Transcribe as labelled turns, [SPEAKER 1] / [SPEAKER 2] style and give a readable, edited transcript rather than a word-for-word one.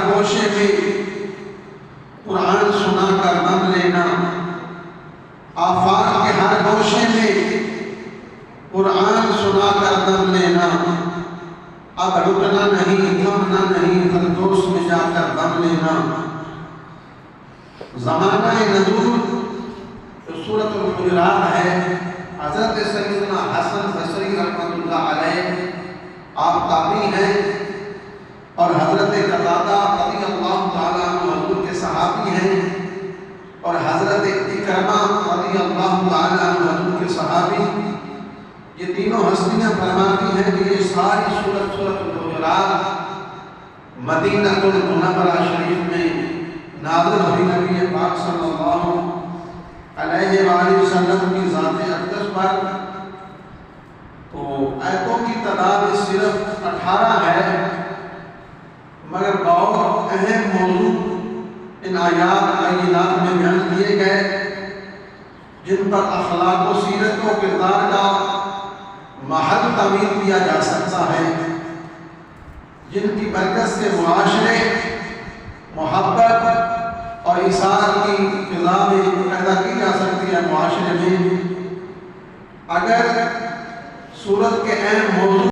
[SPEAKER 1] گوشے میں قرآن سنا کر دم لینا، آفاق کے ہر گوشے میں قرآن سنا کر دم لینا، اب رکنا نہیں تھمنا نہیں فردوس میں جا کر دم لینا۔ زمانہ نزول جو سورۃ الحجرات ہے، حضرت سیدنا حسن بصری رحمۃ اللہ علیہ آپ تابعی ہیں، اور حضرت قتادہ رضی اللہ تعالیٰ عنہ حضور کے صحابی ہیں، اور حضرت اکرمہ رضی اللہ تعالیٰ عنہ حضور کے صحابی، یہ تینوں ہستیاں فرماتی ہیں کہ یہ ساری سورۃ الحجرات مدینہ المنورہ شریف میں نازل ہوئی نبی پاک صلی اللہ علیہ وآلہ وسلم کی ذات اقدس پر۔ تو آیتوں کی تعداد صرف 18 ہے، مگر بہت اہم موضوع ان آیات بینات میں بیان کیے گئے، جن پر اخلاق و سیرت و کردار کا محل تعمیر کیا جا سکتا ہے، جن کی برکت سے معاشرے محبت اور ایثار کی فضا میں پیدا کی جا سکتی ہے معاشرے میں۔ اگر سورت کے اہم موضوع